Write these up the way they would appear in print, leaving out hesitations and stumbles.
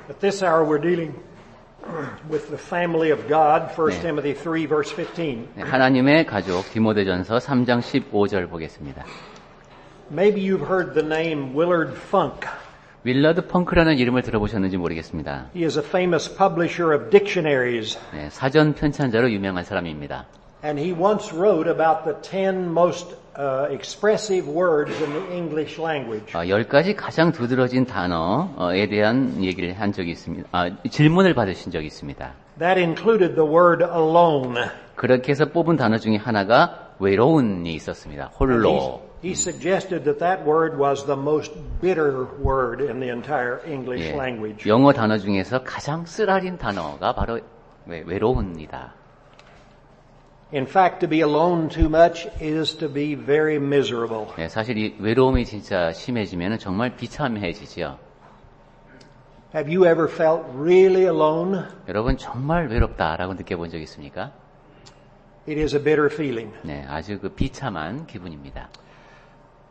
At this hour we're dealing with the family of God, 1 네. Timothy 3 verse 15. 네, 하나님의 가족 디모데전서 3장 15절 보겠습니다. Maybe you've heard the name Willard Funk. 윌러드 펑크라는 이름을 들어보셨는지 모르겠습니다. He is a famous publisher of dictionaries, 네, 사전 편찬자로 유명한 사람입니다. and he once wrote about the 10 most expressive words in the English language. 10가지 가장 두드러진 단어에 대한 얘기를 한 적이 있습니다. 질문을 받으신 적이 있습니다. That included the word alone. 그렇게 해서 뽑은 단어 중에 하나가 외로운이 있었습니다. 홀로. He suggested that that word was the most bitter word in the entire English 예, language. 영어 단어 중에서 가장 쓰라린 단어가 바로 외로운이다. In fact, to be alone too much is to be very miserable. 예, 사실 이 외로움이 진짜 심해지면 정말 비참해지죠. Have you ever felt really alone? 여러분 정말 외롭다라고 느껴본 적 있습니까? It is a bitter feeling. 네, 아주 그 비참한 기분입니다.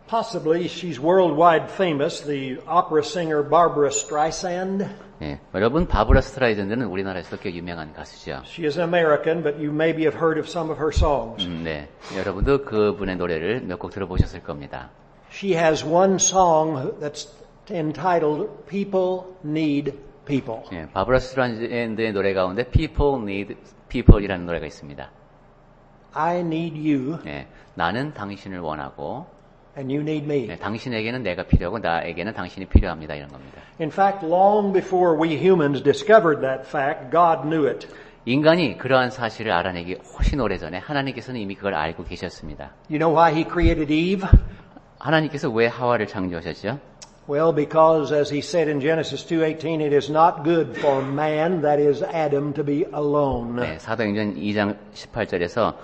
Possibly she's worldwide famous, the opera singer Barbara Streisand. 네, 여러분 바브라 스트라이전드는 우리나라에서 꽤 유명한 가수죠. She is an American, but you maybe have heard of some of her songs. 네, 여러분도 그분의 노래를 몇 곡 들어보셨을 겁니다. She has one song that's entitled People Need People. 네, 바브라 스트라이전드의 노래 가운데 People Need People이라는 노래가 있습니다. I need you, 네, 나는 당신을 원하고 and you need me. 네, 당신에게는 내가 필요하고 나에게는 당신이 필요합니다. 이런 겁니다. In fact, long before we humans discovered that fact, God knew it. 인간이 그러한 사실을 알아내기 훨씬 오래전에 하나님께서는 이미 그걸 알고 계셨습니다. You know why He created Eve? 하나님께서 왜 하와를 창조하셨죠? Well, because as He said in Genesis 2:18, it is not good for man, that is Adam, to be alone. 네, 사도행전 2장 18절에서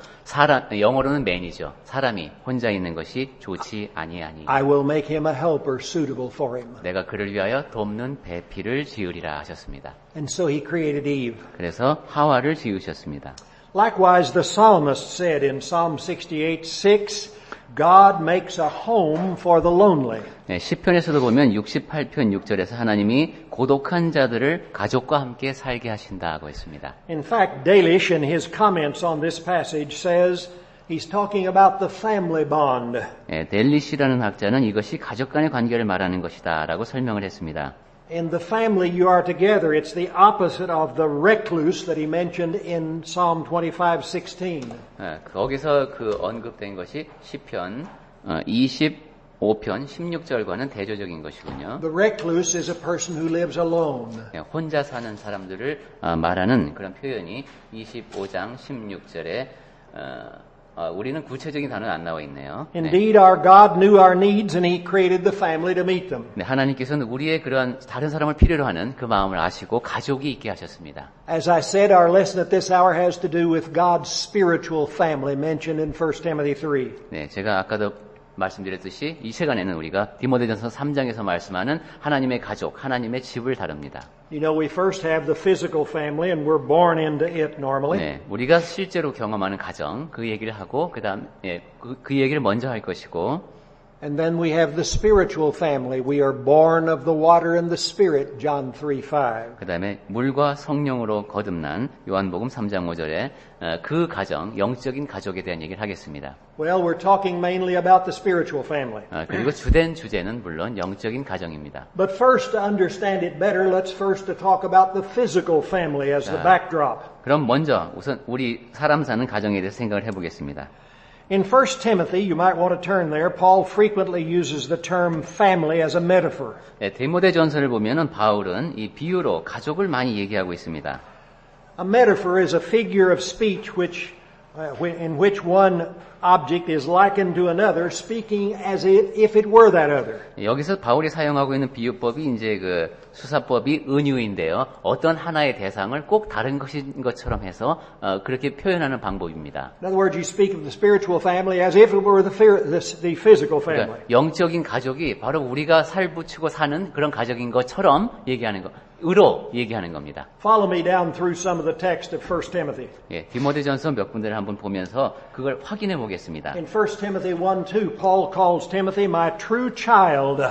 영어로는 man이죠. 사람이 혼자 있는 것이 좋지 아니하니. I will make him a helper suitable for him. 내가 그를 위하여 돕는 배필을 지으리라 하셨습니다. And so He created Eve. 그래서 하와를 지으셨습니다. Likewise, the psalmist said in Psalm 68:6, God makes a home for the lonely. 네, 시편에서도 보면 68편 6절에서 하나님이 고독한 자들을 가족과 함께 살게 하신다고 했습니다. In fact, Dalish, in his comments on this passage, says he's talking about the family bond. 네, 델리시라는 학자는 이것이 가족 간의 관계를 말하는 것이다라고 설명을 했습니다. In the family you are together, it's the opposite of the recluse that he mentioned in Psalm 25:16. 거기서 그 언급된 것이 시편 25편 16절과는 대조적인 것이군요. The recluse is a person who lives alone. 혼자 사는 사람들을 말하는 그런 표현이 25장 16절에 우리는 구체적인 단어는 안 나와 있네요. Indeed, our God knew our needs and He created the family to meet them. 네, 하나님께서는 우리의 그러한 다른 사람을 필요로 하는 그 마음을 아시고 가족이 있게 하셨습니다. As I said, our lesson at this hour has to do with God's spiritual family mentioned in 1 Timothy 3. 네, 제가 아까도 말씀드렸듯이 이 시간에는 우리가 디모데전서 3장에서 말씀하는 하나님의 가족, 하나님의 집을 다룹니다. You know, we first have the physical family and we're born into it normally. 네, 우리가 실제로 경험하는 가정, 그 얘기를 하고 그다음 그 얘기를 먼저 할 것이고 And then we have the spiritual family. We are born of the water and the Spirit, John 3:5. 그다음에 물과 성령으로 거듭난 요한복음 3장 5절에 그 가정, 영적인 가족에 대한 얘기를 하겠습니다. Well, we're talking mainly about the spiritual family. 그리고 주된 주제는 물론 영적인 가정입니다. But first, to understand it better, let's first to talk about the physical family as the backdrop. 그럼 먼저 우선 우리 사람 사는 가정에 대해서 생각을 해보겠습니다. In 1 Timothy, you might want to turn there, Paul frequently uses the term family as a metaphor. 네, 디모데전서를 보면은 바울은 이 비유로 가족을 많이 얘기하고 있습니다. A metaphor is a figure of speech in which one object is likened to another, speaking as if it were that other. 여기서 바울이 사용하고 있는 비유법이 이제 그 수사법이 은유인데요. 어떤 하나의 대상을 꼭 다른 것인 것처럼 해서 그렇게 표현하는 방법입니다. In other words, you speak of the spiritual family as if it were the physical family. 그러니까 영적인 가족이 바로 우리가 살붙이고 사는 그런 가족인 것처럼 얘기하는 거. 으로 얘기하는 겁니다. Follow me down through some of the text of 1 Timothy. 예, 디모데전서 몇 군데를 한번 보면서 그걸 확인해 보겠습니다. In 1 Timothy 1:2, Paul calls Timothy my true child.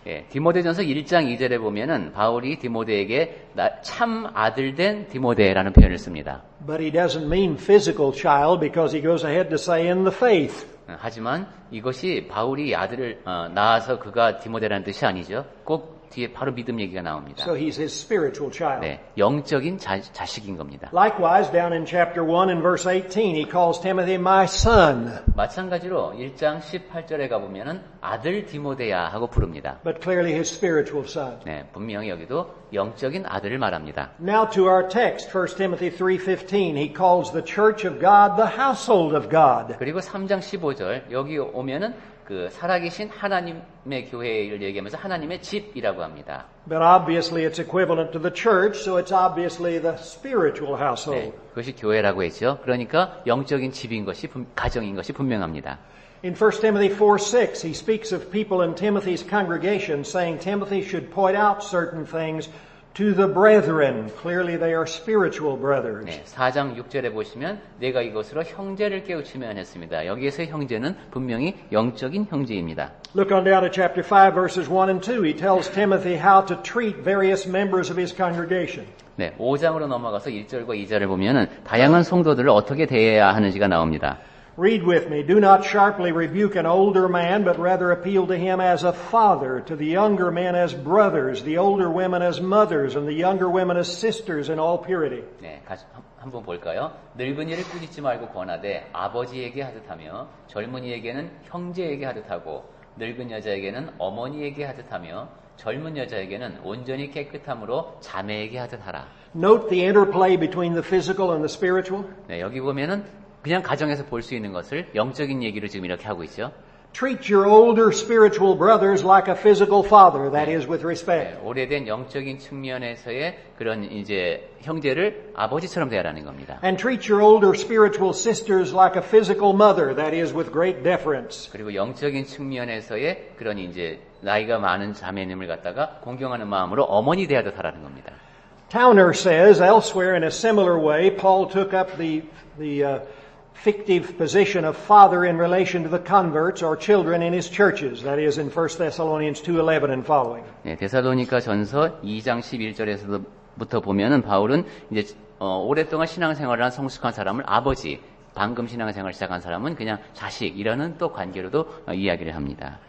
예, 디모데전서 1장 2절에 보면은 바울이 디모데에게 참 아들 된 디모데라는 표현을 씁니다. But he doesn't mean physical child because he goes ahead to say in the faith. 하지만 이것이 바울이 아들을 낳아서 그가 디모데라는 뜻이 아니죠. 꼭 뒤에 바로 믿음 얘기가 나옵니다. So he's his spiritual child. 네, 영적인 자식인 겁니다. Likewise, down in chapter 1 and verse 18, he calls Timothy my son. 마찬가지로 1장 18절에 가보면은 아들 디모데야 하고 부릅니다. But clearly his spiritual son. 네, 분명히 여기도 영적인 아들을 말합니다. Now to our text, 1 Timothy 3:15, he calls the church of God the household of God. 그리고 3장 15절 여기 오면은 그 살아계신 하나님의 교회를 얘기하면서 하나님의 집이라고 합니다. But obviously it's equivalent to the church, so it's obviously the spiritual household. 네, 그것이 교회라고 했죠. 그러니까 영적인 집인 것이 가정인 것이 분명합니다. In 1 Timothy 4:6, he speaks of people in Timothy's congregation, saying Timothy should point out certain things to the brethren. Clearly they are spiritual brothers. 네, 4장 6절에 보시면 내가 이것으로 형제를 깨우치면 했습니다. 여기에서 형제는 분명히 영적인 형제입니다. Look on down to chapter 5 verses 1 and 2. He tells Timothy how to treat various members of his congregation. 네, 5장으로 넘어가서 1절과 2절을 보면은 다양한 성도들을 어떻게 대해야 하는지가 나옵니다. Read with me. Do not sharply rebuke an older man, but rather appeal to him as a father, to the younger men as brothers, the older women as mothers, and the younger women as sisters in all purity. 네, 한번 볼까요? 늙은이를 꾸짖지 말고 권하되 아버지에게 하듯하며 젊은이에게는 형제에게 하듯하고 늙은 여자에게는 어머니에게 하듯하며 젊은 여자에게는 온전히 깨끗함으로 자매에게 하듯하라. Note the interplay between the physical and the spiritual. 네, 여기 보면은 그냥 가정에서 볼 수 있는 것을 영적인 얘기로 지금 이렇게 하고 있죠. Treat your older spiritual brothers like a physical father, that is with respect. 네, 오래된 영적인 측면에서의 그런 이제 형제를 아버지처럼 대하라는 겁니다. And treat your older spiritual sisters like a physical mother, that is with great deference. 그리고 영적인 측면에서의 그런 이제 나이가 많은 자매님을 갖다가 공경하는 마음으로 어머니 대하듯 하라는 겁니다. Towner says elsewhere in a similar way, Paul took up the fictive position of father in relation to the converts or children in his churches. That is in 1 Thessalonians 2:11 and following. 네, 데살로니가 전서 2장 11절에서부터 보면은 바울은 이제 오랫동안 신앙생활을 한 성숙한 사람을 아버지, 방금 신앙생활을 시작한 사람은 그냥 자식이라는 또 관계로도 이야기를 합니다.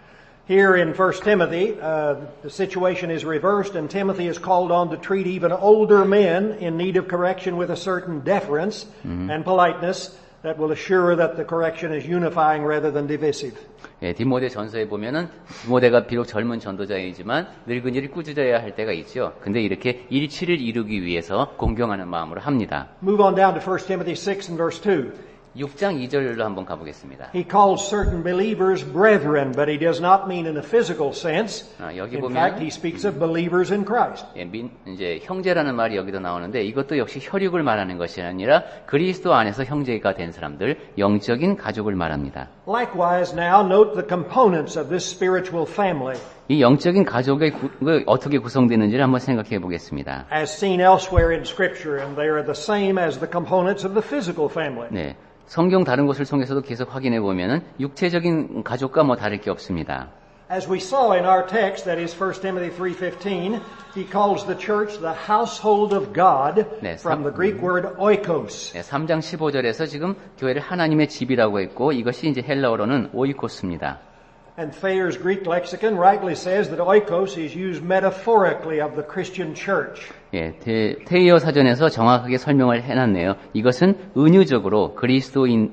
Here in 1 Timothy, the situation is reversed and Timothy is called on to treat even older men in need of correction with a certain deference and politeness that will assure that the correction is unifying rather than divisive. 예, 디모데 전서에 보면은 디모데가 비록 젊은 전도자이지만 늙은이를 꾸짖어야 할 때가 있죠. 근데 이렇게 일치를 이루기 위해서 공경하는 마음으로 합니다. Move on down to 1 Timothy 6 and verse 2. 6장 2절로 한번 가보겠습니다. He calls certain believers brethren, but he does not mean in a physical sense. 여기 In fact, he 보면 speaks of believers in Christ. 예, 이제 형제라는 말이 여기도 나오는데 이것도 역시 혈육을 말하는 것이 아니라 그리스도 안에서 형제가 된 사람들, 영적인 가족을 말합니다. Likewise, now note the components of this spiritual family. 이 영적인 가족의 어떻게 구성되는지를 한번 생각해 보겠습니다. As seen elsewhere in Scripture, and they are the same as the components of the physical family. 네, 성경 다른 곳을 통해서도 계속 확인해 보면은 육체적인 가족과 뭐 다를 게 없습니다. As we saw in our text, that is 1 Timothy 3:15, he calls the church the household of God 네, from the Greek word oikos. 네, 3장 15절에서 지금 교회를 하나님의 집이라고 했고 이것이 이제 헬라어로는 오이코스입니다. And Thayer's Greek lexicon rightly says that oikos is used metaphorically of the Christian church. 예, 테이어 사전에서 정확하게 설명을 해놨네요. 이것은 은유적으로 그리스도의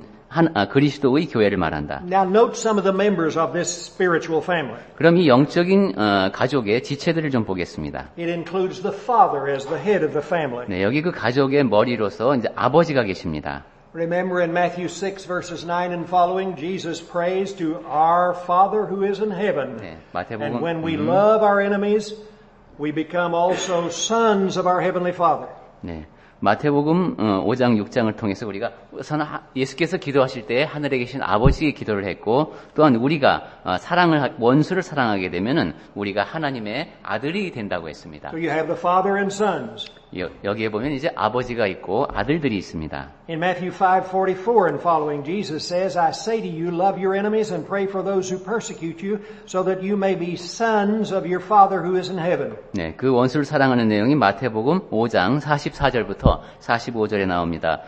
교회를 말한다. Now note some of the members of this spiritual family. 그럼 이 영적인 가족의 지체들을 좀 보겠습니다. It includes the father as the head of the family. 네, 여기 그 가족의 머리로서 이제 아버지가 계십니다. Remember in Matthew 6 verses 9 and following, Jesus prays to our Father who is in heaven. 네, 마태복음 And when we love our enemies, we become also sons of our heavenly Father. 네, 마태복음 5장 6장을 통해서 우리가 우선 예수께서 기도하실 때 하늘에 계신 아버지의 기도를 했고 또한 우리가 원수를 사랑하게 되면은 우리가 하나님의 아들이 된다고 했습니다. So you have the father and sons. 여기에 보면 이제 아버지가 있고 아들들이 있습니다. In Matthew 5:44 and following, Jesus says, I say to you, love your enemies and pray for those who persecute you, so that you may be sons of your Father who is in heaven. 네, 그 원수를 사랑하는 내용이 마태복음 5장 44절부터 45절에 나옵니다.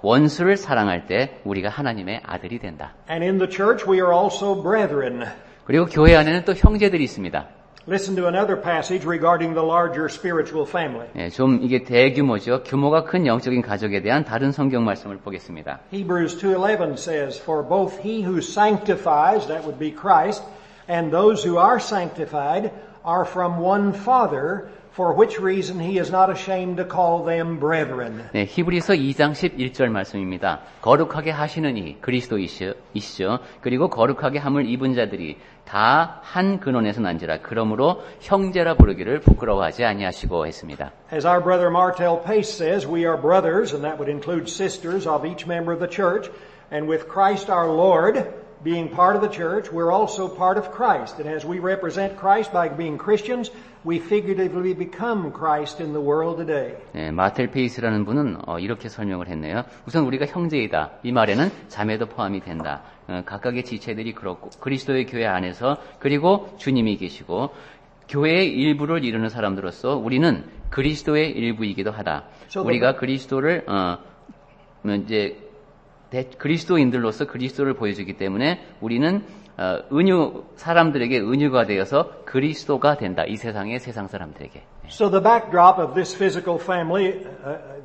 원수를 사랑할 때 우리가 하나님의 아들이 된다. And in the church we are also brethren. 그리고 교회 안에는 또 형제들이 있습니다. Listen to another passage regarding the larger spiritual family. 네, 좀 이게 대규모죠. 규모가 큰 영적인 가족에 대한 다른 성경 말씀을 보겠습니다. Hebrews 2:11 says, For both he who sanctifies, that would be Christ, and those who are sanctified are from one Father, for which reason he is not ashamed to call them brethren. 네, 히브리서 2장 11절 말씀입니다. 거룩하게 하시는 이 그리스도이시죠. 그리고 거룩하게 함을 입은 자들이 다 한 근원에서 난지라. 그러므로 형제라 부르기를 부끄러워하지 아니하시고 했습니다. As our brother Martel Pace says, we are brothers, and that would include sisters of each member of the church, and with Christ our Lord being part of the church, we're also part of Christ. And as we represent Christ by being Christians, we figuratively become Christ in the world today. 네, 마텔 페이스라는 분은 이렇게 설명을 했네요. 우선 우리가 형제이다. 이 말에는 자매도 포함이 된다. 각각의 지체들이 그렇고 그리스도의 교회 안에서 그리고 주님이 계시고 교회의 일부를 이루는 사람들로서 우리는 그리스도의 일부이기도 하다. 우리가 그리스도를 이제 그리스도인들로서 그리스도를 보여주기 때문에 우리는 사람들에게 은유가 되어서 그리스도가 된다. 이 세상의 세상 사람들에게. So the backdrop of this physical family,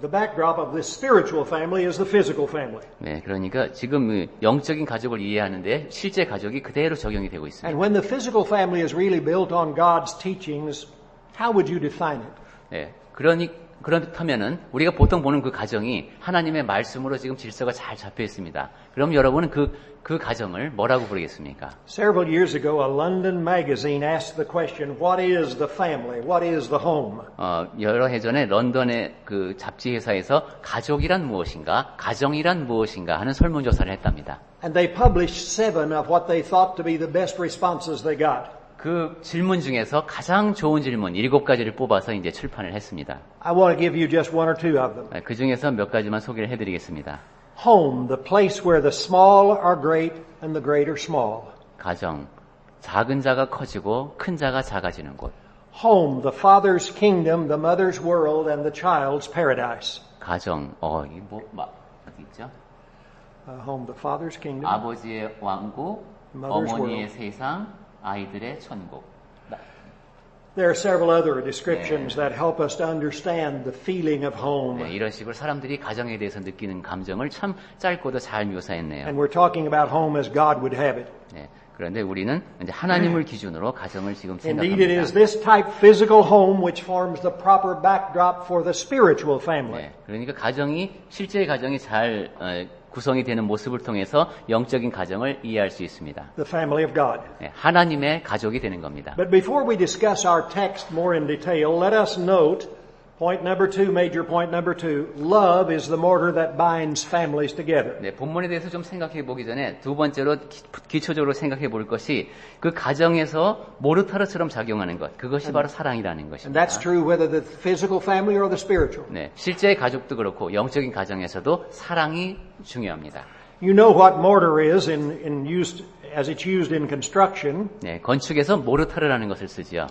the backdrop of this spiritual family is the physical family. 네, 그러니까 지금 영적인 가족을 이해하는데 실제 가족이 그대로 적용이 되고 있습니다. And when the physical family is really built on God's teachings, how would you define it? 네, 그렇다면은 우리가 보통 보는 그 가정이 하나님의 말씀으로 지금 질서가 잘 잡혀 있습니다. 그럼 여러분은 그 가정을 뭐라고 부르겠습니까? Several years ago, a London magazine asked the question, what is the family? What is the home? 여러 해 전에 런던의 그 잡지 회사에서 가족이란 무엇인가, 가정이란 무엇인가 하는 설문조사를 했답니다. And they published 7 of what they thought to be the best responses they got. 그 질문 중에서 가장 좋은 질문 7가지를 뽑아서 이제 출판을 했습니다. I want to give you just 1 or 2 of them. 그 중에서 몇 가지만 소개를 해드리겠습니다. Home, the place where the small are great and the great are small. 가정, 작은 자가 커지고 큰 자가 작아지는 곳. Home, the father's kingdom, the mother's world, and the child's paradise. 가정, 이게 어디 있죠? Home, the father's kingdom. 아버지의 왕국, Mother's 어머니의 world. 세상, 아이들의 천국. There are several other descriptions that help us to understand the feeling of home. 네, 이런 식으로 사람들이 가정에 대해서 느끼는 감정을 참 짧고도 잘 묘사했네요. And we're talking about home as God would have it. 네, 그런데 우리는 이제 하나님을 기준으로 가정을 지금 Indeed, it is 생각합니다. this type physical home which forms the proper backdrop for the spiritual family. 네, 그러니까 실제 가정이 잘 구성이 되는 모습을 통해서 영적인 가정을 이해할 수 있습니다. The family of God. 네, 하나님의 가족이 되는 겁니다. But before we discuss our text more in detail, let us note point number 2, major point number 2, love is the mortar that binds families together. 네, 본문에 대해서 좀 생각해 보기 전에 두 번째로 기초적으로 생각해 볼 것이 그 가정에서 모르타르처럼 작용하는 것, 그것이 바로 사랑이라는 And 것입니다. that's true whether the physical family or the spiritual. 네, 실제 가족도 그렇고 영적인 가정에서도 사랑이 중요합니다. You know what mortar is as it's used in construction. 네, 건축에서 모르타르라는 것을 쓰지요.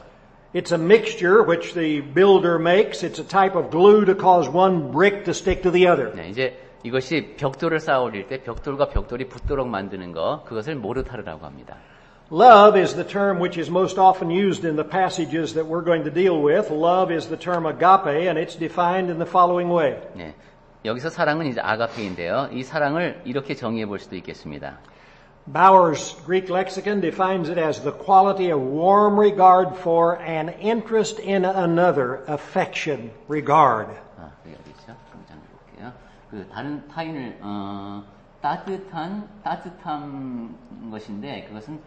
It's a mixture which the builder makes. It's a type of glue to cause one brick to stick to the other. 네, 이제 이것이 벽돌을 쌓아 올릴 때 벽돌과 벽돌이 붙도록 만드는 것, 그것을 모르타르라고 합니다. Love is the term which is most often used in the passages that we're going to deal with. Love is the term agape, and it's defined in the following way. 네, 여기서 사랑은 이제 아가페인데요. 이 사랑을 이렇게 정의해 볼 수도 있겠습니다. Bauer's Greek lexicon defines it as the quality of warm regard for and interest in another, affection, regard. 여기 어디 있죠? 잠깐 볼게요. 그 다른 타인을 따뜻한 것인데 그것은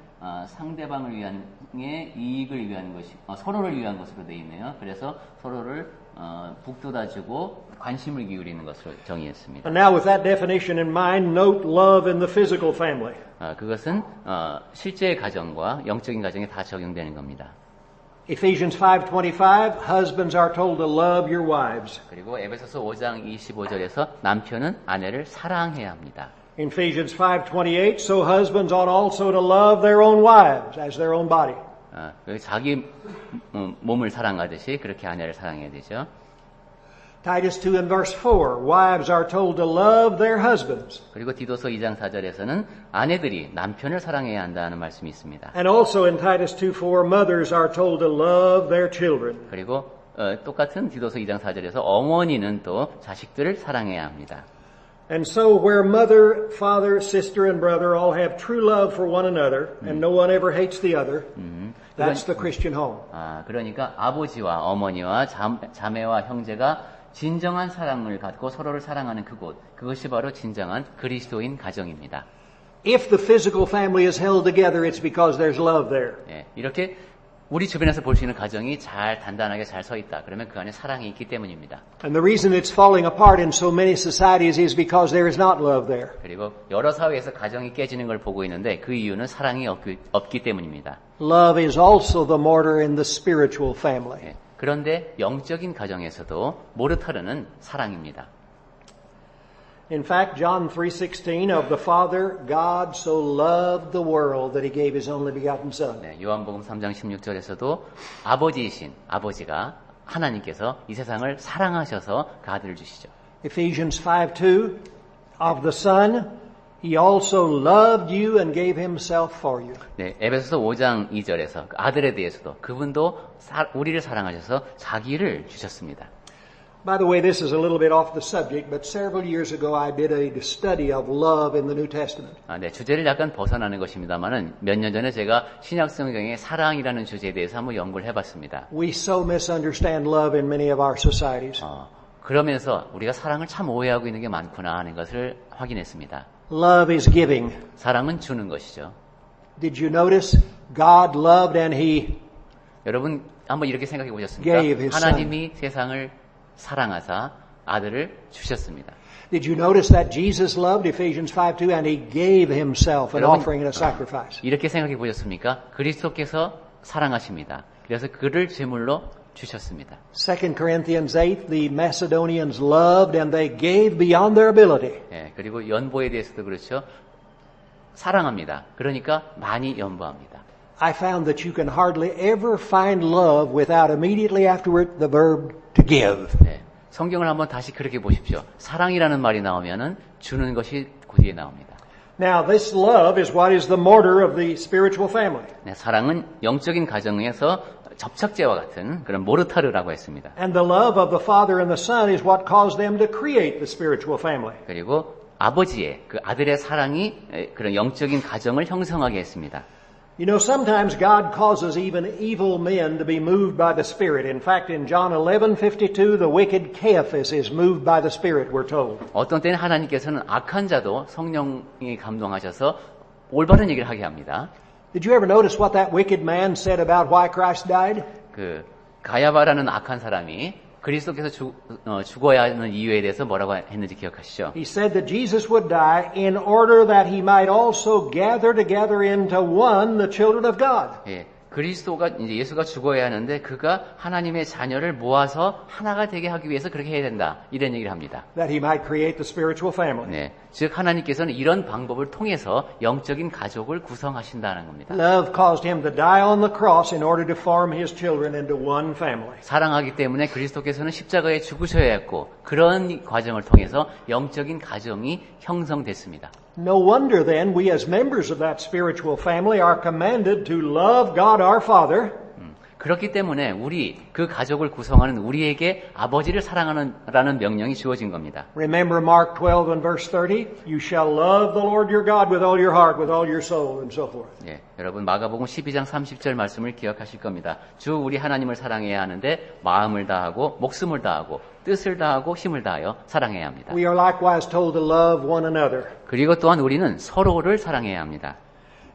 상대방을 위한의 이익을 위한 것이 서로를 위한 것으로 되어 있네요. 그래서 서로를 북돋아주고 관심을 기울이는 것으로 정의했습니다. And now with that definition in mind, note love in the physical family. 그것은 실제의 가정과 영적인 가정에 다 적용되는 겁니다. Ephesians 5:25, husbands are told to love your wives. 그리고 에베소서 5장 25절에서 남편은 아내를 사랑해야 합니다. In Ephesians 5:28, so husbands ought also to love their own wives as their own body. 자기 몸을 사랑하듯이 그렇게 아내를 사랑해야 되죠. Titus 2 and verse 4, wives are told to love their husbands. 그리고 디도서 2장 4절에서는 아내들이 남편을 사랑해야 한다는 말씀이 있습니다. And also in Titus 2:4, mothers are told to love their children. 그리고 똑같은 디도서 2장 4절에서 어머니는 또 자식들을 사랑해야 합니다. And so where mother, father, sister, and brother all have true love for one another, and no one ever hates the other, that's the Christian home. 그러니까 아버지와 어머니와 자매와 형제가 진정한 사랑을 갖고 서로를 사랑하는 그곳, 그것이 바로 진정한 그리스도인 가정입니다. If the physical family is held together, it's because there's love there. 이렇게 우리 주변에서 볼 수 있는 가정이 잘 단단하게 잘 서 있다. 그러면 그 안에 사랑이 있기 때문입니다. And the reason it's falling apart in so many societies is because there is not love there. 그리고 여러 사회에서 가정이 깨지는 걸 보고 있는데 그 이유는 사랑이 없기 때문입니다. Love is also the mortar in the spiritual family. 그런데 영적인 가정에서도 모르타르는 사랑입니다. In fact, John 3:16 of the Father, God so loved the world that he gave his only begotten Son. 요한복음 3장 16절에서도 아버지가 하나님께서 이 세상을 사랑하셔서 그 아들을 주시죠. Ephesians 5:2 of the Son, he also loved you and gave himself for you. 에베소서 5장 2절에서 그 아들에 대해서도 그분도 우리를 사랑하셔서 자기를 주셨습니다. By the way, this is a little bit off the subject, but several years ago I did a study of love in the New Testament. 주제를 약간 벗어나는 것입니다만은 몇 년 전에 제가 신약 성경의 사랑이라는 주제에 대해서 한번 연구를 해봤습니다. We so misunderstand love in many of our societies. 그러면서 우리가 사랑을 참 오해하고 있는 게 많구나 하는 것을 확인했습니다. Love is giving. 사랑은 주는 것이죠. Did you notice God loved and he 여러분 한번 이렇게 생각해 보셨습니까? gave his 하나님이 세상을 사랑하사 아들을 주셨습니다. Did you notice that Jesus loved Ephesians 5:2 and he gave himself an offering and a sacrifice? 이렇게 생각해 보셨습니까? 그리스도께서 사랑하십니다. 그래서 그를 제물로 주셨습니다. 2 Corinthians 8, the Macedonians loved and they gave beyond their ability. 그리고 연보에 대해서도 그렇죠. 사랑합니다. 그러니까 많이 연보합니다. I found that you can hardly ever find love without immediately afterward the verb to give. 성경을 한번 다시 그렇게 보십시오. 사랑이라는 말이 나오면은 주는 것이 그 뒤에 나옵니다. Now this love is what is the mortar of the spiritual family. 사랑은 영적인 가정에서 접착제와 같은 그런 모르타르라고 했습니다. And the love of the Father and the Son is what caused them to create the spiritual family. 그리고 아버지의 그 아들의 사랑이 그런 영적인 가정을 형성하게 했습니다. You know, sometimes God causes even evil men to be moved by the Spirit. In fact, in John 11:52, the wicked Caiaphas is moved by the Spirit, we're told. 어떤 때는 하나님께서는 악한 자도 성령이 감동하셔서 올바른 얘기를 하게 합니다. Did you ever notice what that wicked man said about why Christ died? 그 가야바라는 악한 사람이 그리스도께서 죽어야 하는 이유에 대해서 뭐라고 했는지 기억하시죠? He said that Jesus would die in order that he might also gather together into one the children of God. 그리스도가 이제 예수가 죽어야 하는데 그가 하나님의 자녀를 모아서 하나가 되게 하기 위해서 그렇게 해야 된다. 이런 얘기를 합니다. That he might create the spiritual family. 즉 하나님께서는 이런 방법을 통해서 영적인 가족을 구성하신다는 겁니다. Love caused him to die on the cross in order to form his children into one family. 사랑하기 때문에 그리스도께서는 십자가에 죽으셔야 했고 그런 과정을 통해서 영적인 가정이 형성됐습니다. No wonder then we as members of that spiritual family are commanded to love God our Father. 그렇기 때문에 우리 그 가족을 구성하는 우리에게 아버지를 사랑하라는 명령이 주어진 겁니다. Remember Mark 12 and verse 30, you shall love the Lord your God with all your heart, with all your soul, and so forth. 여러분 마가복음 12장 30절 말씀을 기억하실 겁니다. 주 우리 하나님을 사랑해야 하는데 마음을 다하고 목숨을 다하고 뜻을 다하고 힘을 다하여 사랑해야 합니다. We are likewise told to love one another. 그리고 또한 우리는 서로를 사랑해야 합니다.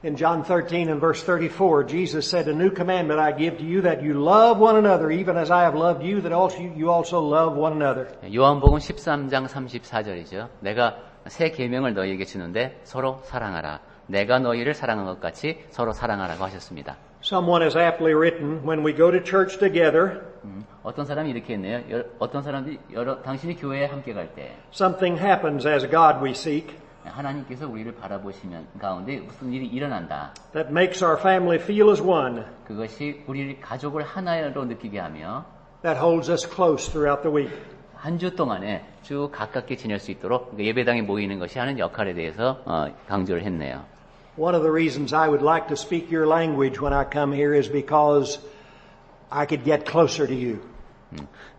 In John 13 and verse 34, Jesus said, "A new commandment I give to you, that you love one another, even as I have loved you, that you also love one another." 요한복음 13장 34절이죠. 내가 새 계명을 너희에게 주는데 서로 사랑하라. 내가 너희를 사랑한 것 같이 서로 사랑하라고 하셨습니다. Someone has aptly written, "When we go to church together, 어떤 사람이 이렇게 했네요. 어떤 사람들이 당신이 교회에 함께 갈 때 something happens as God we seek 하나님께서 우리를 바라보시면 가운데 무슨 일이 일어난다. that makes our family feel as one, 그것이 우리 가족을 하나로 느끼게 하며 that holds us close throughout the week." 한 주 동안에 쭉 가깝게 지낼 수 있도록 예배당에 모이는 것이 하는 역할에 대해서 강조를 했네요. One of the reasons I would like to speak your language when I come here is because I could get closer to you.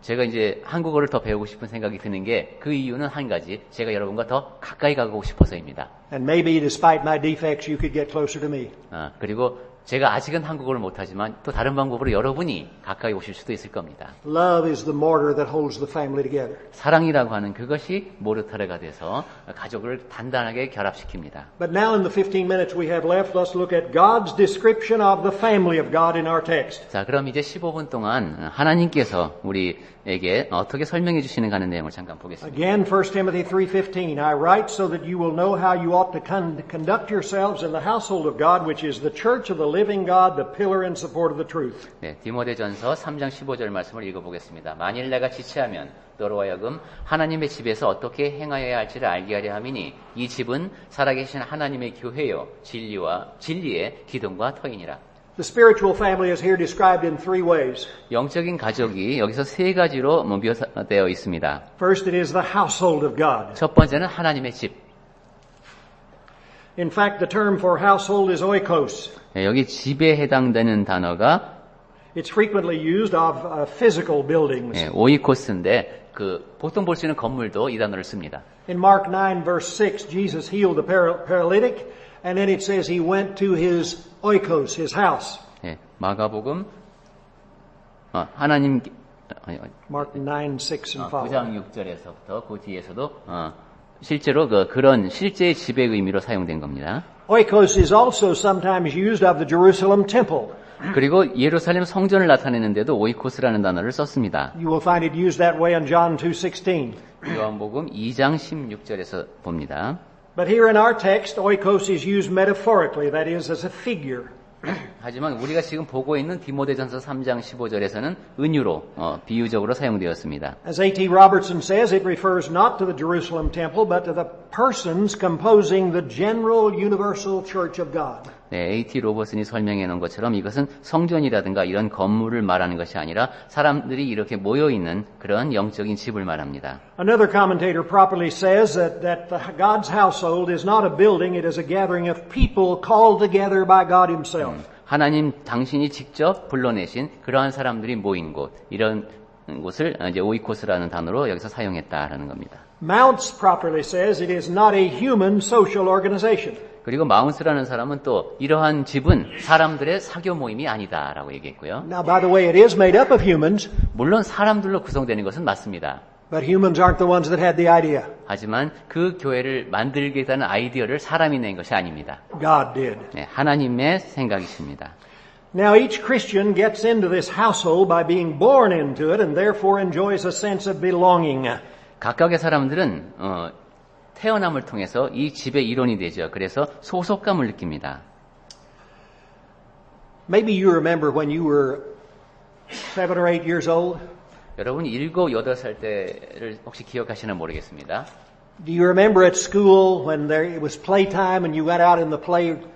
제가 이제 한국어를 더 배우고 싶은 생각이 드는 게 그 이유는 한 가지, 제가 여러분과 더 가까이 가고 싶어서입니다. And maybe despite my defects, you could get closer to me. 그리고 제가 아직은 한국어를 못하지만 또 다른 방법으로 여러분이 가까이 오실 수도 있을 겁니다. Love is the mortar that holds the family together. 사랑이라고 하는 그것이 모르타르가 돼서 가족을 단단하게 결합시킵니다. But now in the 15 minutes we have left, let's look at God's description of the family of God in our text. 자, 그럼 이제 15분 동안 하나님께서 우리에게 어떻게 설명해 주시는가 하는 내용을 잠깐 보겠습니다. Again, 1 Timothy 3:15, I write so that you will know how you ought to conduct yourselves in the household of God, which is the church of the living God, the pillar and support of the truth. 네, 디모데전서 3장 15절 말씀을 읽어보겠습니다. 만일 내가 지체하면 너로 하여금 하나님의 집에서 어떻게 행하여야 할지를 알게 하려 함이니 이 집은 살아계신 하나님의 교회요 진리의 기둥과 터이니라. The spiritual family is here described in three ways. 영적인 가족이 여기서 세 가지로 묘사되어 있습니다. First, it is the household of God. 첫 번째는 하나님의 집. In fact, the term for household is oikos. 네, 여기 집에 해당되는 단어가 It's frequently used of physical buildings. 네, 오이코스인데 보통 볼 수 있는 건물도 이 단어를 씁니다. In Mark 9 verse 6, Jesus healed the paralytic, and then it says he went to his oikos, his house. 네, 마가복음 하나님 Mark 9, 6 and following. 9장 6절에서부터 그 뒤에서도 실제로 그런 실제의 집의 의미로 사용된 겁니다. Oikos is also sometimes used of the Jerusalem temple. 그리고 예루살렘 성전을 나타내는데도 오이코스라는 단어를 썼습니다. You will find it used that way in John 2:16. 요한복음 2장 16절에서 봅니다. But here in our text, oikos is used metaphorically, that is, as a figure. 하지만 우리가 지금 보고 있는 디모데전서 3장 15절에서는 은유로 비유적으로 사용되었습니다. As A.T. Robertson says, it refers not to the Jerusalem temple, but to the persons composing the general universal church of God. 네, A.T. 로버슨이 설명해 놓은 것처럼 이것은 성전이라든가 이런 건물을 말하는 것이 아니라 사람들이 이렇게 모여 있는 그런 영적인 집을 말합니다. Another commentator properly says that God's household is not a building, it is a gathering of people called together by God himself. 하나님 당신이 직접 불러내신 그러한 사람들이 모인 곳, 이런 곳을 이제 오이코스라는 단어로 여기서 사용했다라는 겁니다. Mounts properly says it is not a human social organization. 그리고 마운스라는 사람은 또 이러한 집은 사람들의 사교 모임이 아니다라고 얘기했고요. Now, by the way, it is made up of humans, 물론 사람들로 구성되는 것은 맞습니다. but humans aren't the ones that had the idea. 하지만 그 교회를 만들겠다는 아이디어를 사람이 낸 것이 아닙니다. God did. 네, 하나님의 생각이십니다. Now, each Christian gets into this household by being born into it and therefore enjoys a sense of belonging. 각각의 사람들은 태어남을 통해서 이 집의 일원이 되죠. 그래서 소속감을 느낍니다. Maybe you remember when you were 7 or 8 years old. 여러분이 7, 8살 때를 혹시 기억하시나 모르겠습니다. Do you remember at school when it was playtime and you went out in the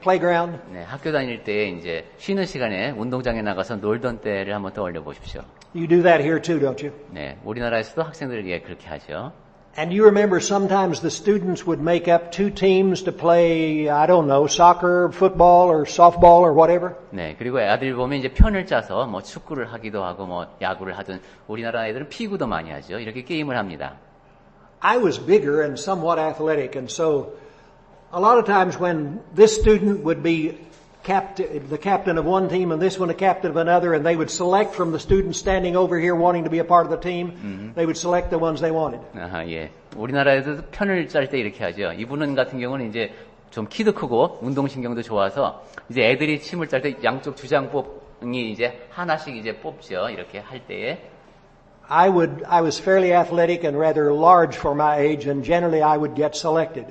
playground? 네, 학교 다닐 때 이제 쉬는 시간에 운동장에 나가서 놀던 때를 한번 떠올려 보십시오. You do that here too, don't you? 네, 우리나라에서도 학생들에게 그렇게 하죠. And you remember sometimes the students would make up 2 teams to play, I don't know, soccer, football, or softball, or whatever. 네, 그리고 애들 보면 이제 편을 짜서 뭐 축구를 하기도 하고 뭐 야구를 하든 우리나라 애들은 피구도 많이 하죠. 이렇게 게임을 합니다. I was bigger and somewhat athletic, and so a lot of times when this student would be the captain of one team and this one the captain of another, and they would select from the students standing over here wanting to be a part of the team, they would select the ones they wanted. 아하, 예. 우리나라에도 편을 짤 때 이렇게 하죠. 이분은 같은 경우는 이제 좀 키도 크고 운동신경도 좋아서 이제 애들이 침을 짤 때 양쪽 주장복이 이제 하나씩 이제 뽑죠. 이렇게 할 때에 I was fairly athletic and rather large for my age, and generally I would get selected.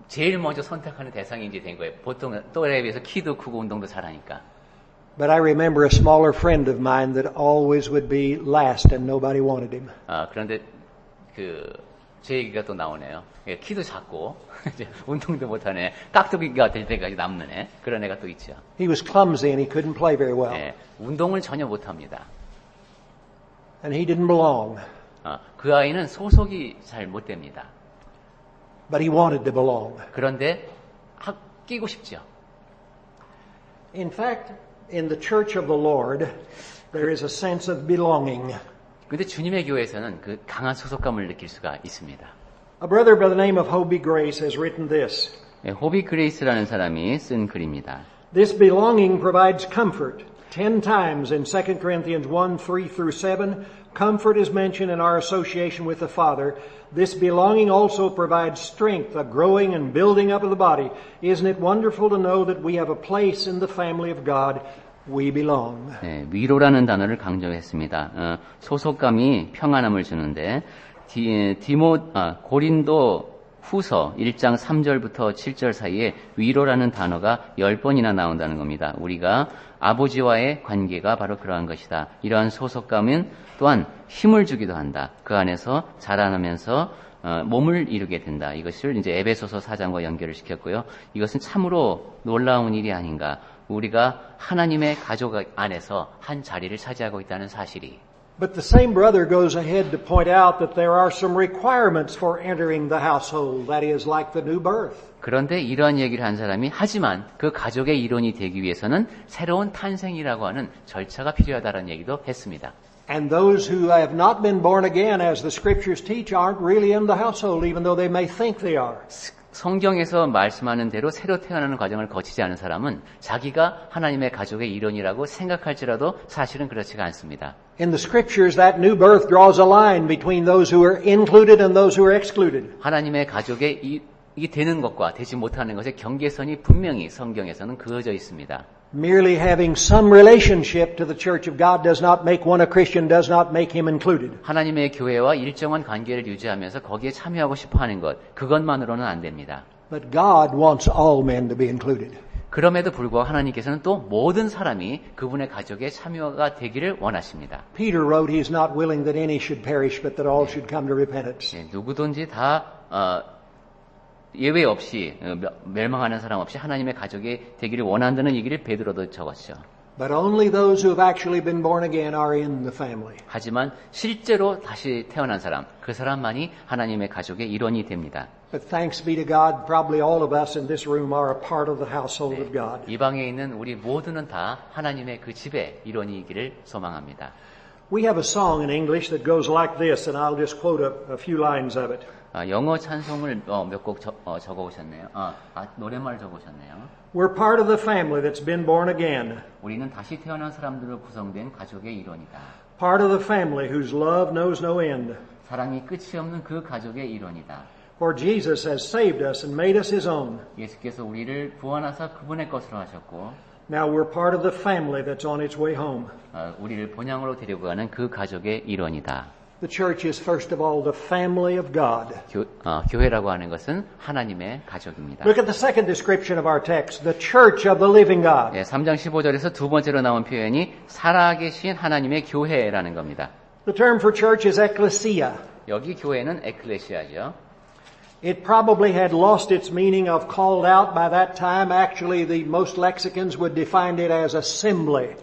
제일 먼저 선택하는 대상이 이제 된 거예요. 보통 또래에 비해서 키도 크고 운동도 잘하니까. But I remember a smaller friend of mine that always would be last and nobody wanted him. 그런데 제 얘기가 또 나오네요. 키도 작고 이제 운동도 못하네. 깍두기가 될 때까지 남는 애. 그런 애가 또 있죠. He was clumsy and he couldn't play very well. 운동을 전혀 못합니다. And he didn't belong. 그 아이는 소속이 잘 못 됩니다. But he wanted to belong. 그런데 끼고 싶죠. In fact, in the church of the Lord, there is a sense of belonging. 근데 주님의 교회에서는 그 강한 소속감을 느낄 수가 있습니다. A brother by the name of Hobie Grace has written this. 호비 그레이스라는 사람이 쓴 글입니다. This belonging provides comfort. 10 times in 2 Corinthians 1, 3 through 7, comfort is mentioned in our association with the Father. This belonging also provides strength, a growing and building up of the body. Isn't it wonderful to know that we have a place in the family of God? We belong. 위로라는 단어를 강조했습니다. 소속감이 평안함을 주는데 고린도 후서 1장 3절부터 7절 사이에 위로라는 단어가 10번이나 나온다는 겁니다. 우리가 아버지와의 관계가 바로 그러한 것이다. 이러한 소속감은 또한 힘을 주기도 한다. 그 안에서 자라나면서 몸을 이루게 된다. 이것을 이제 에베소서 4장과 연결을 시켰고요. 이것은 참으로 놀라운 일이 아닌가. 우리가 하나님의 가족 안에서 한 자리를 차지하고 있다는 사실이. But the same brother goes ahead to point out that there are some requirements for entering the household. That is like the new birth. 그런데 이러한 얘기를 한 사람이 하지만 그 가족의 일원이 되기 위해서는 새로운 탄생이라고 하는 절차가 필요하다는 얘기도 했습니다. And those who have not been born again, as the scriptures teach, aren't really in the household, even though they may think they are. 성경에서 말씀하는 대로 새로 태어나는 과정을 거치지 않은 사람은 자기가 하나님의 가족의 일원이라고 생각할지라도 사실은 그렇지가 않습니다. In the scriptures, that new birth draws a line between those who are included and those who are excluded. 하나님의 가족에 이게 되는 것과 되지 못하는 것의 경계선이 분명히 성경에서는 그어져 있습니다. Merely having some relationship to the church of God does not make one a Christian, does not make him included. 하나님의 교회와 일정한 관계를 유지하면서 거기에 참여하고 싶어하는 것, 그것만으로는 안 됩니다. But God wants all men to be included. 그럼에도 불구하고 하나님께서는 또 모든 사람이 그분의 가족에 참여가 되기를 원하십니다. Peter wrote, "He is not willing that any should perish, but that all should come to repentance." 누구든지 다 예외 없이 멸망하는 사람 없이 하나님의 가족이 되기를 원한다는 얘기를 베드로도 적었죠. But only those who have actually been born again are in the family. 하지만 실제로 다시 태어난 사람, 그 사람만이 하나님의 가족의 일원이 됩니다. But thanks be to God, probably all of us in this room are a part of the household of God. 이 방에 있는 우리 모두는 다 하나님의 그 집의 일원이기를 소망합니다. We have a song in English that goes like this, and I'll just quote a few lines of it. 영어 찬송을 몇 곡 적어 오셨네요. 노랫말 적어 오셨네요. We're part of the family that's been born again. 우리는 다시 태어난 사람들로 구성된 가족의 일원이다. Part of the family whose love knows no end. 사랑이 끝이 없는 그 가족의 일원이다. For Jesus has saved us and made us His own. 예수께서 우리를 구원하사 그분의 것으로 하셨고 Now we're part of the family that's on its way home. 우리를 본향으로 데리고 가는 그 가족의 일원이다. The church is first of all the family of God. 교회라고 하는 것은 하나님의 가족입니다. Look at the second description of our text, the church of the living God. 3장 15절에서 두 번째로 나온 표현이 살아계신 하나님의 교회라는 겁니다. The term for church is ecclesia. 여기 교회는 에클레시아죠. It probably had lost its meaning of called out by that time. Actually, the most lexicons would define it as assembly.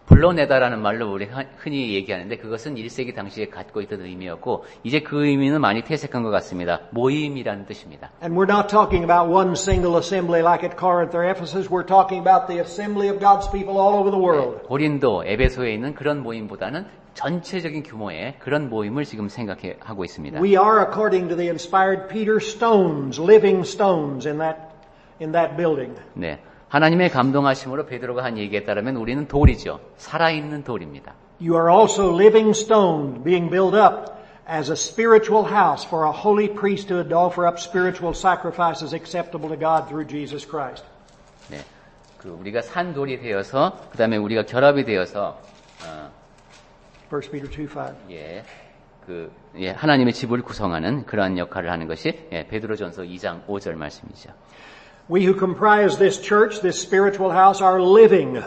불러내다라는 말로 우리 흔히 얘기하는데 그것은 1세기 당시에 갖고 있던 의미였고 이제 그 의미는 많이 퇴색한 것 같습니다. 모임이라는 뜻입니다. And we're not talking about one single assembly like at Corinth or Ephesus. We're talking about the assembly of God's people all over the world. 고린도, 에베소에 있는 그런 모임보다는 전체적인 규모의 그런 모임을 지금 생각하고 있습니다. We are, according to the inspired Peter, stones, living stones in that building. 네, 하나님의 감동하심으로 베드로가 한 얘기에 따르면 우리는 돌이죠. 살아있는 돌입니다. You are also living stones being built up as a spiritual house for a holy priesthood to offer up spiritual sacrifices acceptable to God through Jesus Christ. 네, 그 우리가 산돌이 되어서 그 다음에 우리가 결합이 되어서 1 Peter 2:5. 하나님의 집을 구성하는 그러한 역할을 하는 것이 베드로전서 2장 5절 말씀이죠. We who comprise this church, this spiritual house, are living.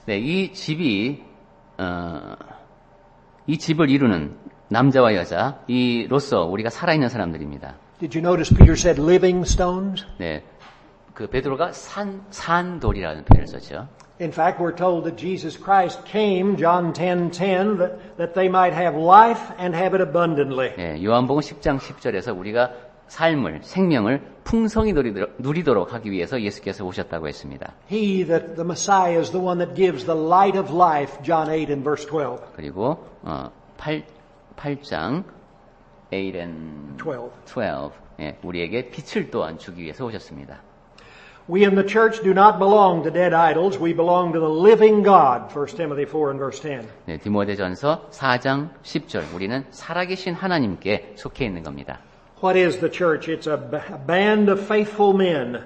네, 이 집을 이루는 남자와 여자 이로서 우리가 살아있는 사람들입니다. Did you notice Peter said living stones? 네, 그 베드로가 산돌이라는 표현을 썼죠. In fact, we're told that Jesus Christ came, John 10:10, that they might have life and have it abundantly. 네, 요한복음 10장 10절에서 우리가 생명을 풍성히 누리도록 하기 위해서 예수께서 오셨다고 했습니다. He, that the Messiah, is the one that gives the light of life, John 8 and verse 12. 그리고 8장 8 and 12, 우리에게 빛을 또한 주기 위해서 오셨습니다. We in the church do not belong to dead idols. We belong to the living God. 1 Timothy 4 and verse 10. 네, 디모데전서 4장 10절. 우리는 살아계신 하나님께 속해 있는 겁니다. What is the church? It's a band of faithful men.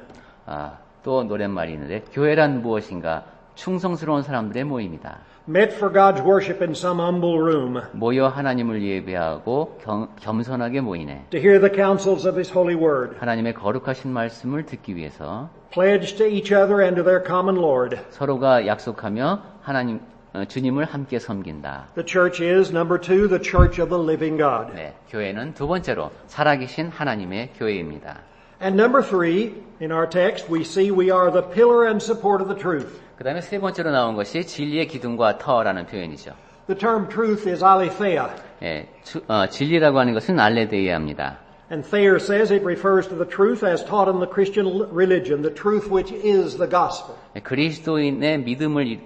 또 노랫말이 있는데 교회란 무엇인가? 충성스러운 사람들의 모임이다. Met for God's worship in some humble room. 모여 하나님을 예배하고 겸손하게 모이네. To hear the counsels of His holy word. 하나님의 거룩하신 말씀을 듣기 위해서 Pledged to each other and to their common Lord. 서로가 약속하며 주님을 함께 섬긴다. The church is, number 2, the church of the living God. 네, 교회는 두 번째로 살아계신 하나님의 교회입니다. And number 3, in our text, we see we are the pillar and support of the truth. 그 다음에 세 번째로 나온 것이 진리의 기둥과 터라는 표현이죠. The term truth is aletheia. 예, 진리라고 하는 것은 알레데이아입니다. And Thayer says it refers to the truth as taught in the Christian religion, the truth which is the gospel. 그리스도인의 믿음을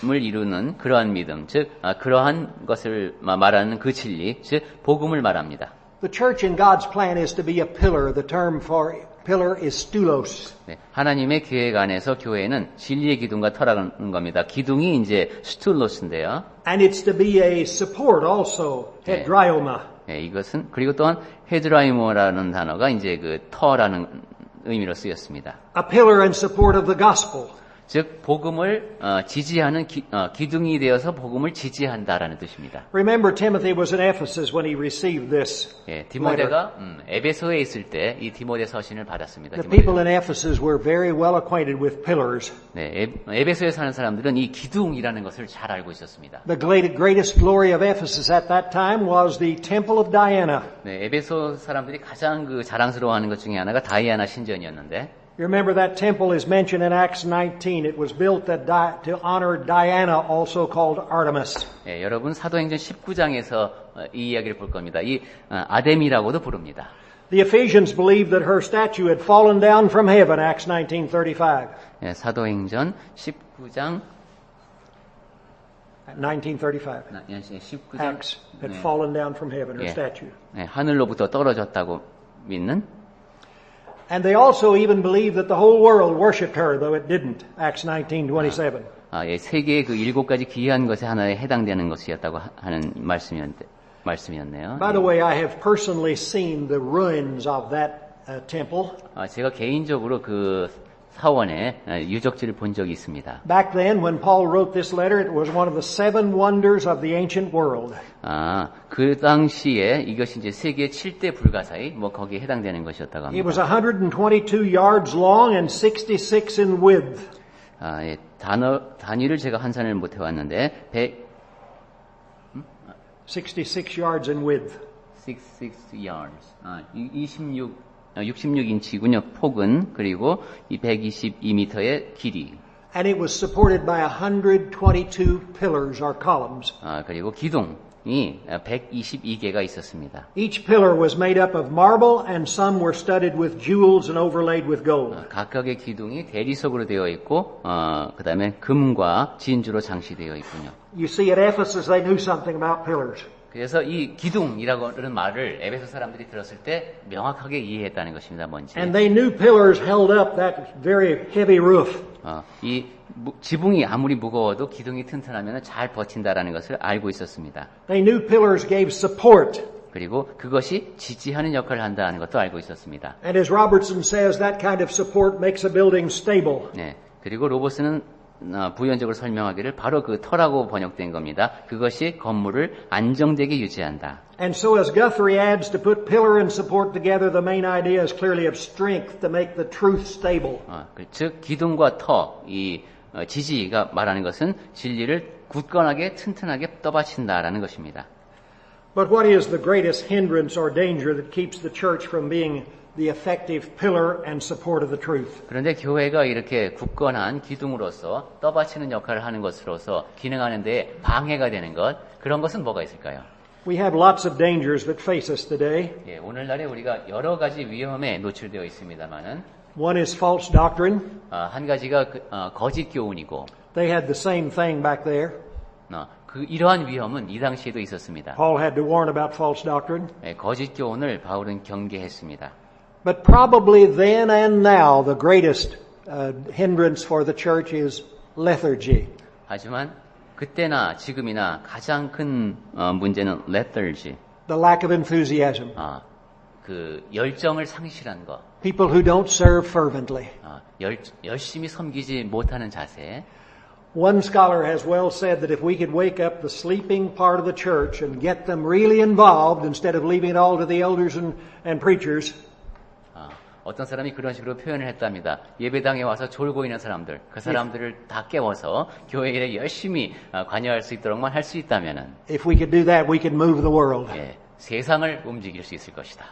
이루는 그러한 믿음, 즉 그러한 것을 말하는 그 진리, 즉 복음을 말합니다. The church in God's plan is to be a pillar. The term for pillar is stulos. 네, 하나님의 계획 안에서 교회는 진리의 기둥과 터라는 겁니다. 기둥이 이제 스툴로스인데요. And it's to be a support also, hedraioma. 네, 이것은 그리고 또한 헤드라이모라는 단어가 이제 그 터라는 의미로 쓰였습니다. A pillar and support of the gospel. 즉 복음을 지지하는 기둥이 되어서 복음을 지지한다라는 뜻입니다. Remember, Timothy was in Ephesus when he received this. 예, 디모데가 에베소에 있을 때 이 디모데 서신을 받았습니다. The people in Ephesus were very well acquainted with pillars. 네, 에베소에 사는 사람들은 이 기둥이라는 것을 잘 알고 있었습니다. The greatest glory of Ephesus at that time was the Temple of Diana. 네, 에베소 사람들이 가장 그 자랑스러워하는 것 중에 하나가 다이아나 신전이었는데. You remember that temple is mentioned in Acts 19. It was built to honor Diana, also called Artemis. 예, 여러분 사도행전 19장에서 이 이야기를 볼 겁니다. 이 아데미라고도 부릅니다. The Ephesians believed that her statue had fallen down from heaven. Acts 19:35. 예, 사도행전 19장 19:35. 19장 Acts had fallen down from heaven. Her statue. 예, 하늘로부터 떨어졌다고 믿는. And they also even believed that the whole world worshipped her, though it didn't. Acts 19:27. 예, 세계의 그 7가지 귀한 것에 하나에 해당되는 것이었다고 하는 말씀이었네요. By the way, I have personally seen the ruins of that temple. 제가 개인적으로 그 사원의 유적지를 본 적이 있습니다. Back then, when Paul wrote this letter, it was one of the 7 wonders of the ancient world. 그 당시에 이것이 이제 세계 7대 불가사의 거기에 해당되는 것이었다고 합니다. It was 122 yards long and 66 in width. 예, 단위를 제가 환산을 못 해왔는데 66 yards in width. 66 yards. 66인치군요. 폭은 그리고 이 122m의 길이. And it was supported by 122 pillars or columns. 그리고 기둥이 122개가 있었습니다. Each pillar was made up of marble and some were studded with jewels and overlaid with gold. 각각의 기둥이 대리석으로 되어 있고 그다음에 금과 진주로 장식되어 있군요. You see, at Ephesus they knew something about pillars. 그래서 이 기둥이라는 말을 에베소 사람들이 들었을 때 명확하게 이해했다는 것입니다. 뭔지. And they knew pillars held up that very heavy roof. 이 지붕이 아무리 무거워도 기둥이 튼튼하면 잘 버틴다라는 것을 알고 있었습니다. They knew pillars gave support 그리고 그것이 지지하는 역할을 한다는 것도 알고 있었습니다. And as Robertson says, that kind of support makes a building stable. 네. 그리고 로버스는 부연적으로 설명하기를 바로 그 터라고 번역된 겁니다. 그것이 건물을 안정되게 유지한다. And so as Guthrie adds, to put pillar and support together, the main idea is clearly of strength to make the truth stable. 즉 기둥과 터, 이 지지가 말하는 것은 진리를 굳건하게 튼튼하게 떠받친다라는 것입니다. But what is the greatest hindrance or danger that keeps the church from being the effective pillar and support of the truth? 그런데 교회가 이렇게 굳건한 기둥으로서 떠받치는 역할을 하는 것으로서 기능하는 데 방해가 되는 것, 그런 것은 뭐가 있을까요? We have lots of dangers that face us today. 예, 오늘날에 우리가 여러 가지 위험에 노출되어 있습니다만은 One is false doctrine. 한 가지가 거짓 교훈이고 They had the same thing back there. 이러한 위험은 이 당시에도 있었습니다. Paul had to warn about false doctrine. 예, 거짓 교훈을 바울은 경계했습니다. But probably then and now the greatest hindrance for the church is lethargy. 하지만 그때나 지금이나 가장 큰 문제는 lethargy, The lack of enthusiasm. 그 열정을 상실한 것, People who don't serve fervently. 열심히 섬기지 못하는 자세. One scholar has well said that if we could wake up the sleeping part of the church and get them really involved instead of leaving it all to the elders and preachers, 어떤 사람이 그런 식으로 표현을 했답니다. 예배당에 와서 졸고 있는 사람들, 그 사람들을 다 깨워서 교회 일에 열심히 관여할 수 있도록만 할 수 있다면은, if we could do that, we could move the world. 예, 세상을 움직일 수 있을 것이다.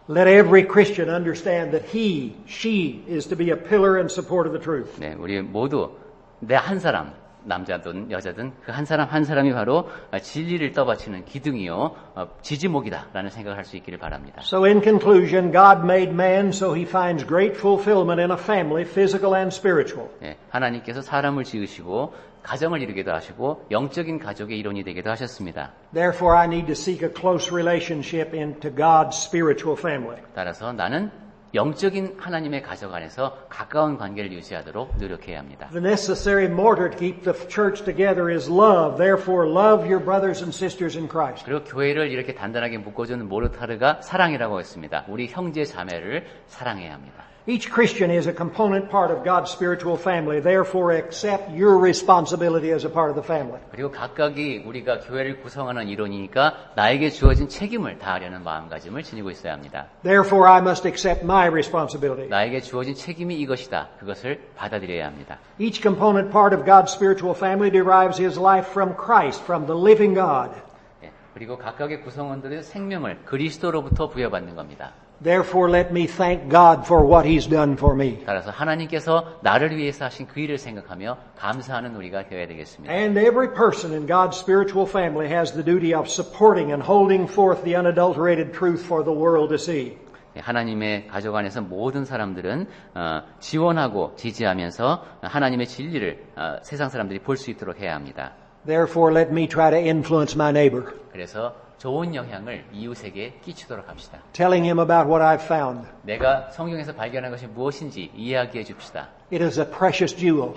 Let every Christian understand that he, she is to be a pillar and support of the truth. 네, 우리 모두 내 한 사람, 남자든 여자든 그 한 사람 한 사람이 바로 진리를 떠받치는 기둥이요 지지목이다라는 생각을 할 수 있기를 바랍니다. So in conclusion, God made man so he finds great fulfillment in a family, physical and spiritual. 네, 하나님께서 사람을 지으시고 가정을 이루기도 하시고 영적인 가족의 일원이 되기도 하셨습니다. Therefore, I need to seek a close relationship into God's spiritual family. 따라서 나는 영적인 하나님의 가족 안에서 가까운 관계를 유지하도록 노력해야 합니다. The necessary mortar to keep the church together is love. Therefore, love your brothers and sisters in Christ. 그리고 교회를 이렇게 단단하게 묶어주는 모르타르가 사랑이라고 했습니다. 우리 형제 자매를 사랑해야 합니다. Each Christian is a component part of God's spiritual family. Therefore, accept your responsibility as a part of the family. 그리고 각각이 우리가 교회를 구성하는 일원이니까 나에게 주어진 책임을 다하려는 마음가짐을 지니고 있어야 합니다. Therefore, I must accept my responsibility. 나에게 주어진 책임이 이것이다. 그것을 받아들여야 합니다. Each component part of God's spiritual family derives his life from Christ, from the living God. 그리고 각각의 구성원들의 생명을 그리스도로부터 부여받는 겁니다. Therefore, let me thank God for what He's done for me. 따라서 하나님께서 나를 위해서 하신 그 일을 생각하며 감사하는 우리가 되어야 되겠습니다. And every person in God's spiritual family has the duty of supporting and holding forth the unadulterated truth for the world to see. 하나님의 가족 안에서 모든 사람들은 지원하고 지지하면서 하나님의 진리를 세상 사람들이 볼 수 있도록 해야 합니다. Therefore, let me try to influence my neighbor. 그래서 좋은 영향을 이웃에게 끼치도록 합시다. Telling him about what I've found. 내가 성경에서 발견한 것이 무엇인지 이야기해 줍시다. It is a precious jewel.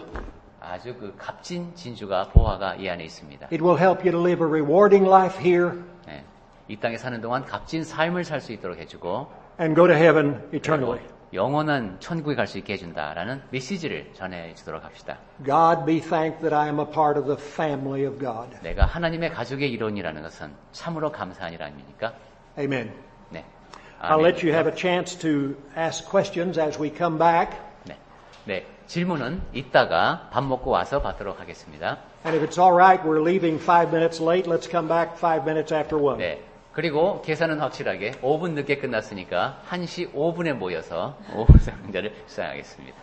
아주 그 값진 진주가 보화가 이 안에 있습니다. It will help you to live a rewarding life here. 네, 이 땅에 사는 동안 값진 삶을 살 수 있도록 해주고 and go to heaven eternally. 영원한 천국에 갈 수 있게 해준다라는 메시지를 전해주도록 합시다. God be thanked that I am a part of the family of God. 내가 하나님의 가족의 일원이라는 것은 참으로 감사한 일 아닙니까? Amen. 네. I'll let you have a chance to ask questions as we come back. 네. 질문은 이따가 밥 먹고 와서 받도록 하겠습니다. And if it's all right, we're leaving 5 minutes late. Let's come back 5 minutes after 1. 네. 그리고 계산은 확실하게 5분 늦게 끝났으니까 1시 5분에 모여서 5분 상자를 수상하겠습니다.